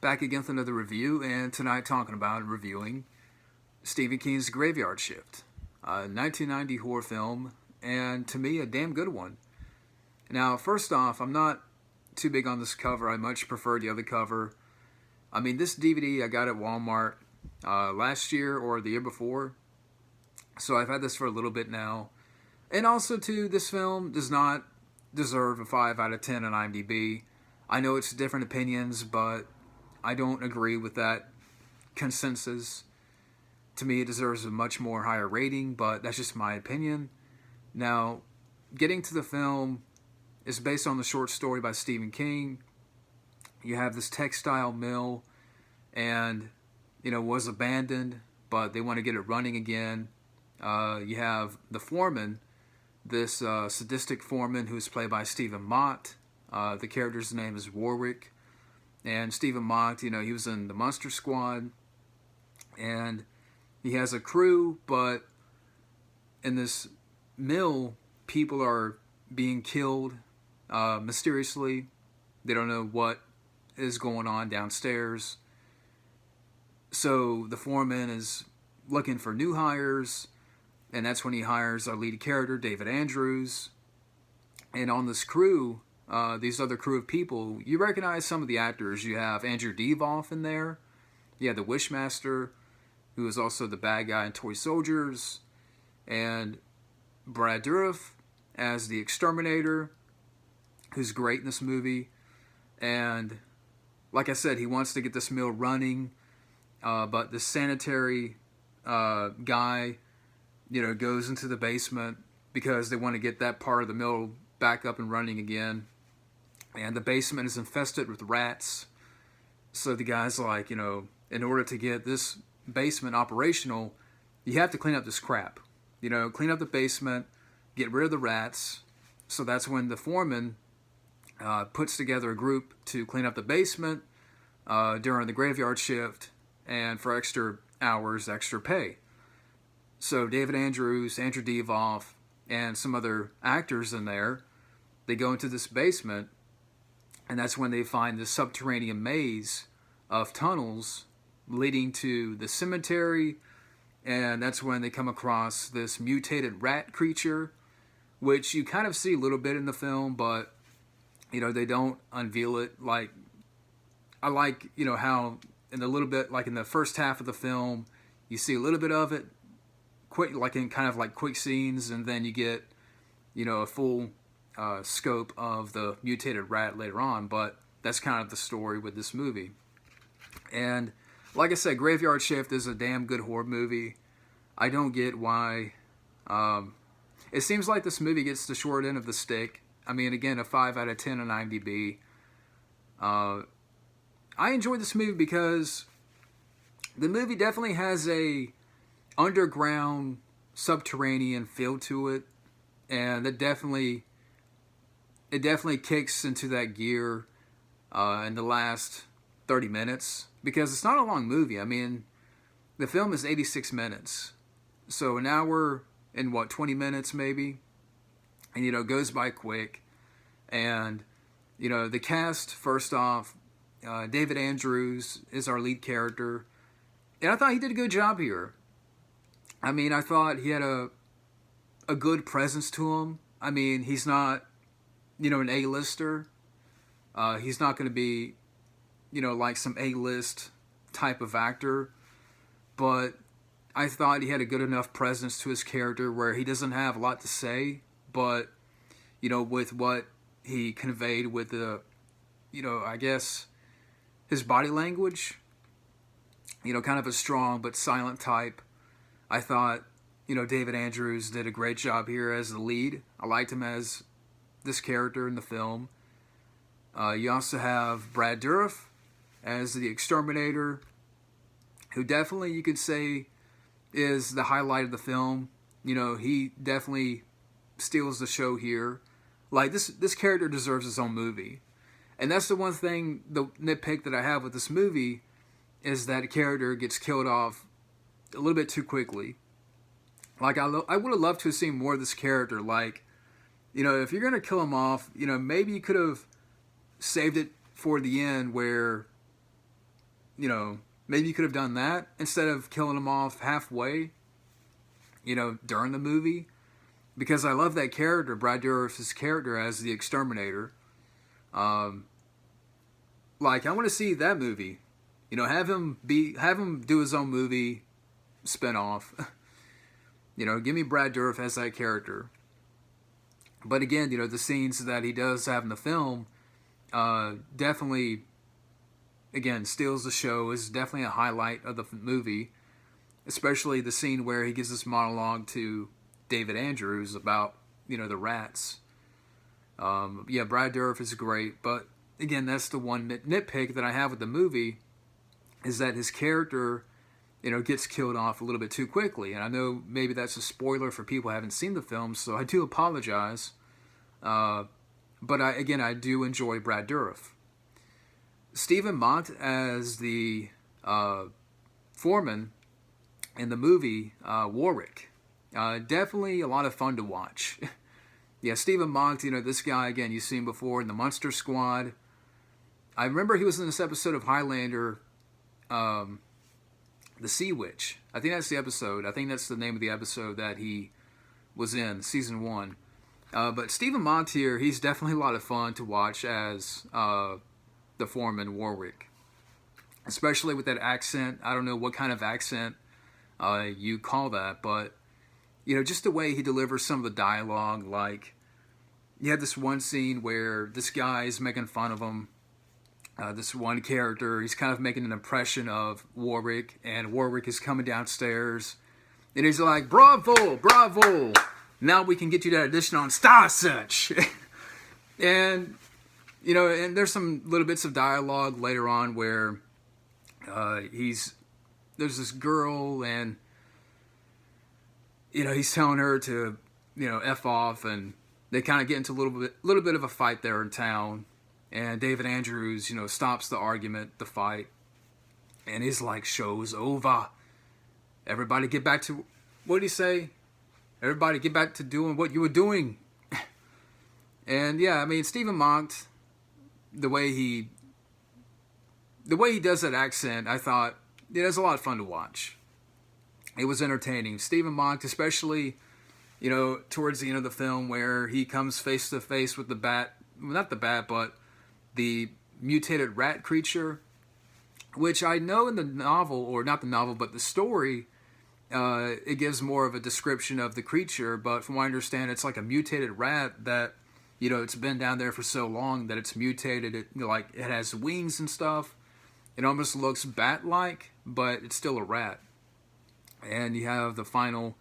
Back again with another review, and tonight talking about and reviewing Stephen King's Graveyard Shift, a 1990 horror film, and to me, a damn good one. Now, first off, I'm not too big on this cover. I much prefer the other cover. I mean, this DVD I got at Walmart last year or the year before, so I've had this for a little bit now. And also, too, this film does not deserve a 5 out of 10 on IMDb. I know it's different opinions, but I don't agree with that consensus. To me, it deserves a much more higher rating, but that's just my opinion. Now, getting to the film is based on the short story by Stephen King. You have this textile mill, and was abandoned, but they want to get it running again. You have the foreman, this sadistic foreman who is played by Stephen Macht. The character's name is Warwick. And Stephen Macht, he was in the Monster Squad. And he has a crew, but in this mill, people are being killed mysteriously. They don't know what is going on downstairs. So the foreman is looking for new hires, and that's when he hires our lead character, David Andrews. And on this crew, these other crew of people, you recognize some of the actors. You have Andrew Divoff in there. You have the Wishmaster, who is also the bad guy in Toy Soldiers. And Brad Dourif as the Exterminator, who's great in this movie. And like I said, he wants to get this mill running, but the sanitary guy, goes into the basement because they want to get that part of the mill back up and running again. And the basement is infested with rats. So the guy's like, in order to get this basement operational, you have to clean up this crap. Clean up the basement, get rid of the rats. So that's when the foreman puts together a group to clean up the basement during the graveyard shift, and for extra hours, extra pay. So David Andrews, Andrew Divoff, and some other actors in there, they go into this basement, and that's when they find this subterranean maze of tunnels leading to the cemetery, and that's when they come across this mutated rat creature, which you kind of see a little bit in the film, but they don't unveil it. Like, I like, how in a little bit, like in the first half of the film, you see a little bit of it, quick, like in kind of like quick scenes, and then you get, a full scope of the mutated rat later on. But that's kind of the story with this movie. And like I said, Graveyard Shift is a damn good horror movie. I don't get why. It seems like this movie gets the short end of the stick. I mean, again, a 5 out of 10 on IMDb. I enjoyed this movie because the movie definitely has a underground, subterranean feel to it, and it definitely kicks into that gear in the last 30 minutes, because it's not a long movie. I mean, the film is 86 minutes, so an hour and 20 minutes maybe, and it goes by quick. And the cast, first off, David Andrews is our lead character, and I thought he did a good job here. I mean, I thought he had a good presence to him. I mean, he's not an A-lister. He's not going to be like some A-list type of actor, but I thought he had a good enough presence to his character where he doesn't have a lot to say, but with what he conveyed with the I guess his body language, kind of a strong but silent type. I thought David Andrews did a great job here as the lead. I liked him as this character in the film. You also have Brad Dourif as the Exterminator, who definitely you could say is the highlight of the film. He definitely steals the show here. Like, this character deserves his own movie. And that's the one thing, the nitpick that I have with this movie, is that a character gets killed off a little bit too quickly. Like, I would have loved to have seen more of this character. Like, if you're going to kill him off, maybe you could have saved it for the end where maybe you could have done that instead of killing him off halfway, during the movie. Because I love that character, Brad Dourif's character as the exterminator. Like, I want to see that movie. Have him do his own movie spinoff. Give me Brad Dourif as that character. But again, the scenes that he does have in the film definitely, again, steals the show. Is definitely a highlight of the movie. Especially the scene where he gives this monologue to David Andrews about, the rats. Brad Dourif is great. But again, that's the one nitpick that I have with the movie, is that his character, gets killed off a little bit too quickly. And I know maybe that's a spoiler for people who haven't seen the film, so I do apologize. But I do enjoy Brad Dourif. Stephen Macht as the foreman in the movie Warwick. Definitely a lot of fun to watch. Yeah, Stephen Macht, this guy, again, you've seen before in the Monster Squad. I remember he was in this episode of Highlander, The Sea Witch. I think that's the episode. I think that's the name of the episode that he was in, season 1. But Stephen Macht here, he's definitely a lot of fun to watch as the foreman Warwick. Especially with that accent. I don't know what kind of accent you call that, but just the way he delivers some of the dialogue. Like, you had this one scene where this guy is making fun of him. This one character, he's kind of making an impression of Warwick, and Warwick is coming downstairs, and he's like, "Bravo, bravo! Now we can get you that audition on Star Search." And and there's some little bits of dialogue later on where there's this girl, and he's telling her to F off, and they kind of get into a little bit of a fight there in town. And David Andrews, stops the argument, the fight. And he's like, "Show's over. Everybody get back to..." What did he say? "Everybody get back to doing what you were doing." And yeah, I mean, Stephen Macht, the way he does that accent, I thought, it was a lot of fun to watch. It was entertaining. Stephen Macht, especially, towards the end of the film where he comes face to face with the bat. Not the bat, but the mutated rat creature, which I know in the novel, or not the novel, but the story, it gives more of a description of the creature, but from what I understand, it's like a mutated rat that, it's been down there for so long that it's mutated. It has wings and stuff. It almost looks bat-like, but it's still a rat. And you have the final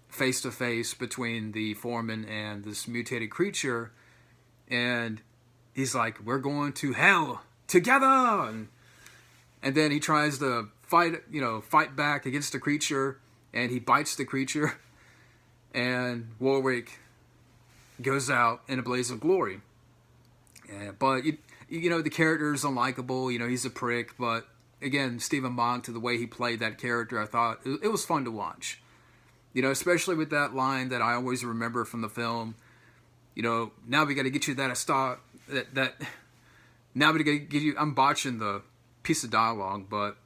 face-to-face between the foreman and this mutated creature, and he's like, "We're going to hell together!" And then he tries to fight back against the creature, and he bites the creature, and Warwick goes out in a blaze of glory. But, the character is unlikable, he's a prick, but again, Stephen Macht, the way he played that character, I thought it was fun to watch. Especially with that line that I always remember from the film, "Now we got to get you that star, that now we got to get you," I'm botching the piece of dialogue, but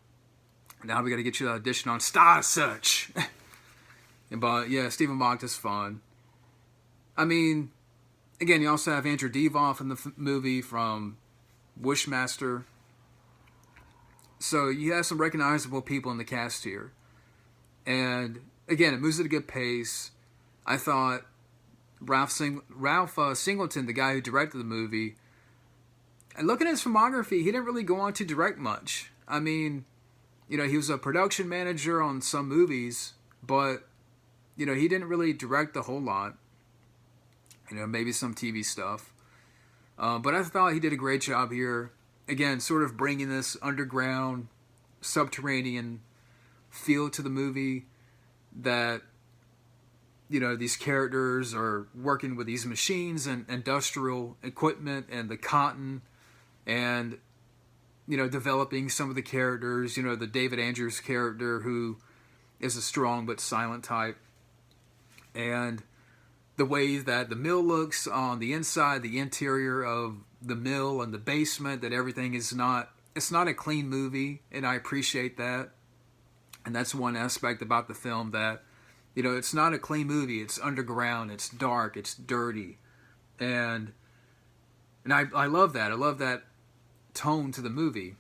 "now we got to get you that audition on Star Search." But yeah, Stephen Macht is fun. I mean, again, you also have Andrew Divoff in the movie from Wishmaster. So you have some recognizable people in the cast here. And again, it moves at a good pace. I thought Ralph Singleton, the guy who directed the movie, and looking at his filmography, he didn't really go on to direct much. I mean, he was a production manager on some movies, but, he didn't really direct a whole lot. Maybe some TV stuff. But I thought he did a great job here. Again, sort of bringing this underground, subterranean feel to the movie, that these characters are working with these machines and industrial equipment and the cotton, and developing some of the characters, the David Andrews character, who is a strong but silent type, and the way that the mill looks on the inside, the interior of the mill and the basement, that everything is not it's not a clean movie, and I appreciate that. And that's one aspect about the film that, it's not a clean movie. It's underground. It's dark. It's dirty, and I love that. I love that tone to the movie,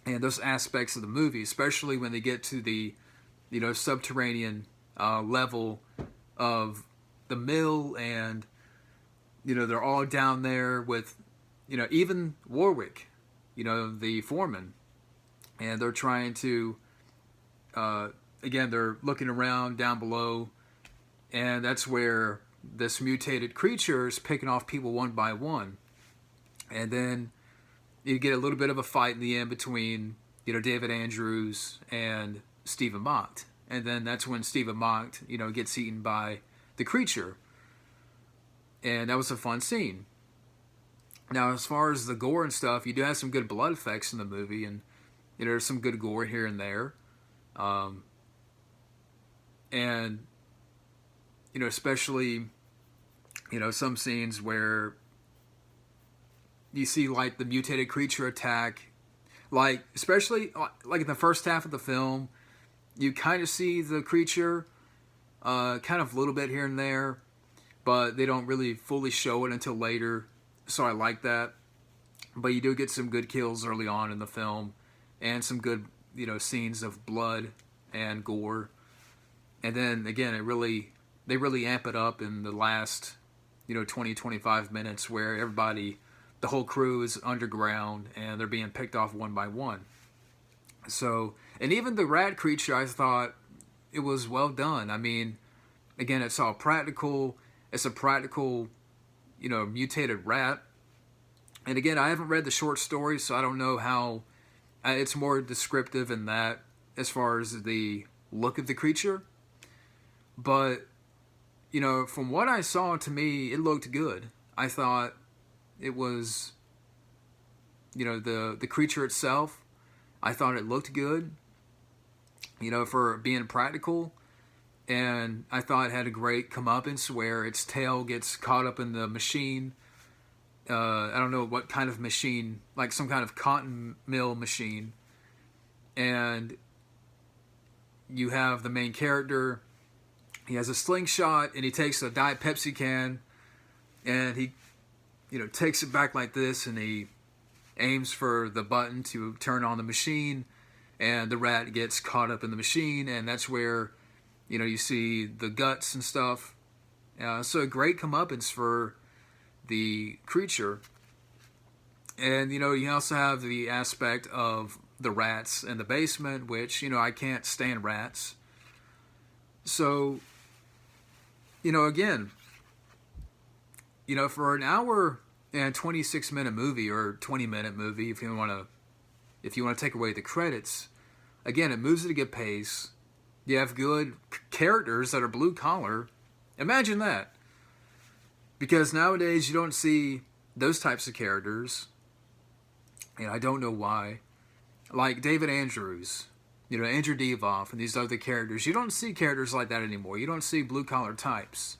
and those aspects of the movie, especially when they get to the, subterranean level of the mill, and they're all down there with, even Warwick, the foreman, and they're trying to. Again, they're looking around down below, and that's where this mutated creature is picking off people one by one. And then you get a little bit of a fight in the end between, David Andrews and Stephen Macht. And then that's when Stephen Macht, gets eaten by the creature. And that was a fun scene. Now, as far as the gore and stuff, you do have some good blood effects in the movie, and there's some good gore here and there. And, especially, some scenes where you see, like, the mutated creature attack, like, especially, like, in the first half of the film, you kind of see the creature, kind of a little bit here and there, but they don't really fully show it until later, so I like that. But you do get some good kills early on in the film, and some good, scenes of blood and gore. And then again, they really amp it up in the last, 20-25 minutes, where the whole crew is underground and they're being picked off one by one. So, and even the rat creature, I thought it was well done. I mean, again, it's a practical, mutated rat. And again, I haven't read the short story, so I don't know how. It's more descriptive in that, as far as the look of the creature. But, from what I saw, to me, it looked good. I thought it was, the creature itself, I thought it looked good, for being practical. And I thought it had a great comeuppance where its tail gets caught up in the machine. I don't know what kind of machine, like some kind of cotton mill machine. And you have the main character. He has a slingshot, and he takes a Diet Pepsi can, and he, takes it back like this, and he aims for the button to turn on the machine, and the rat gets caught up in the machine, and that's where, you see the guts and stuff. So a great comeuppance for the creature. And, you also have the aspect of the rats in the basement, which, I can't stand rats. So, again, for an hour and 26-minute movie, or 20-minute movie, if you want to take away the credits, again, it moves at a good pace. You have good characters that are blue collar. Imagine that. Because nowadays you don't see those types of characters, and I don't know why. Like David Andrews, Andrew Divoff, and these other characters. You don't see characters like that anymore. You don't see blue-collar types.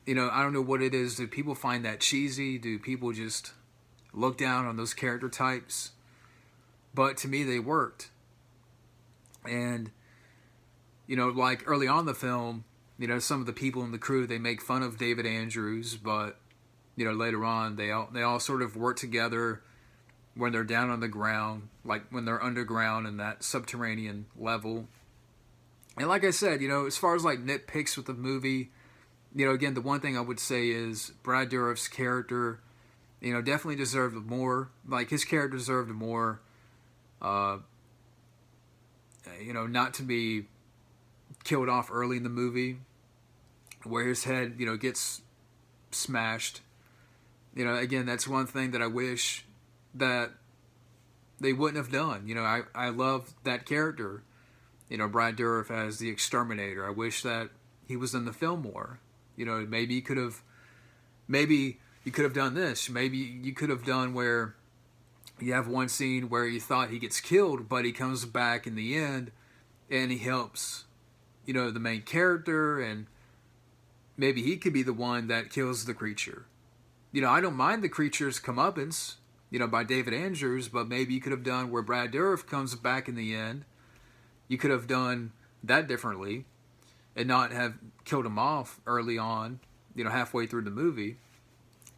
I don't know what it is. Do people find that cheesy? Do people just look down on those character types? But to me, they worked. And, like early on in the film, some of the people in the crew, they make fun of David Andrews, but, later on, they all sort of work together when they're down on the ground, like when they're underground in that subterranean level. And like I said, as far as like nitpicks with the movie, again, the one thing I would say is Brad Dourif's character, definitely deserved more. Like, his character deserved more, not to be killed off early in the movie, where his head, gets smashed. Again, that's one thing that I wish that they wouldn't have done. I love that character, Brad Dourif as the exterminator. I wish that he was in the film more. Maybe you could have done this. Maybe you could have done where you have one scene where you thought he gets killed, but he comes back in the end and he helps, the main character, and maybe he could be the one that kills the creature. I don't mind the creature's comeuppance. by David Andrews, but maybe you could have done where Brad Dourif comes back in the end. You could have done that differently and not have killed him off early on, halfway through the movie.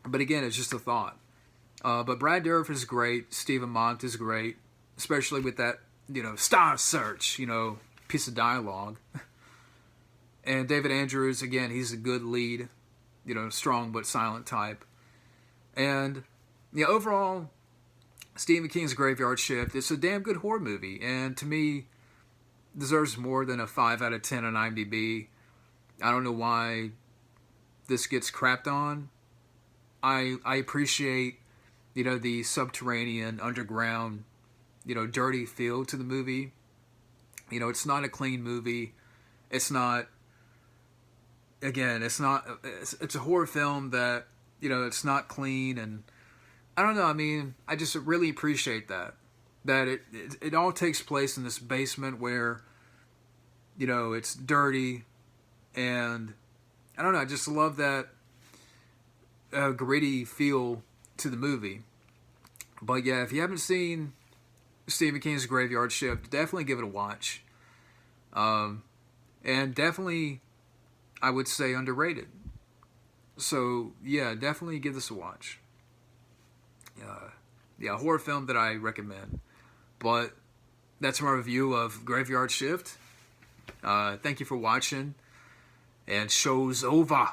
But again, it's just a thought. But Brad Dourif is great. Stephen Macht is great, especially with that, star search, piece of dialogue. And David Andrews, again, he's a good lead, strong but silent type. And overall, Stephen King's Graveyard Shift, it's a damn good horror movie. And to me, deserves more than a 5 out of 10 on IMDb. I don't know why this gets crapped on. I appreciate, the subterranean, underground, dirty feel to the movie. It's not a clean movie. It's not, again, it's a horror film that, it's not clean. And I don't know, I mean, I just really appreciate that it all takes place in this basement where, it's dirty. And I don't know, I just love that gritty feel to the movie. But yeah, if you haven't seen Stephen King's Graveyard Shift, definitely give it a watch. And definitely, I would say, underrated. So yeah, definitely give this a watch. Yeah, horror film that I recommend. But that's my review of Graveyard Shift. Thank you for watching. And show's over.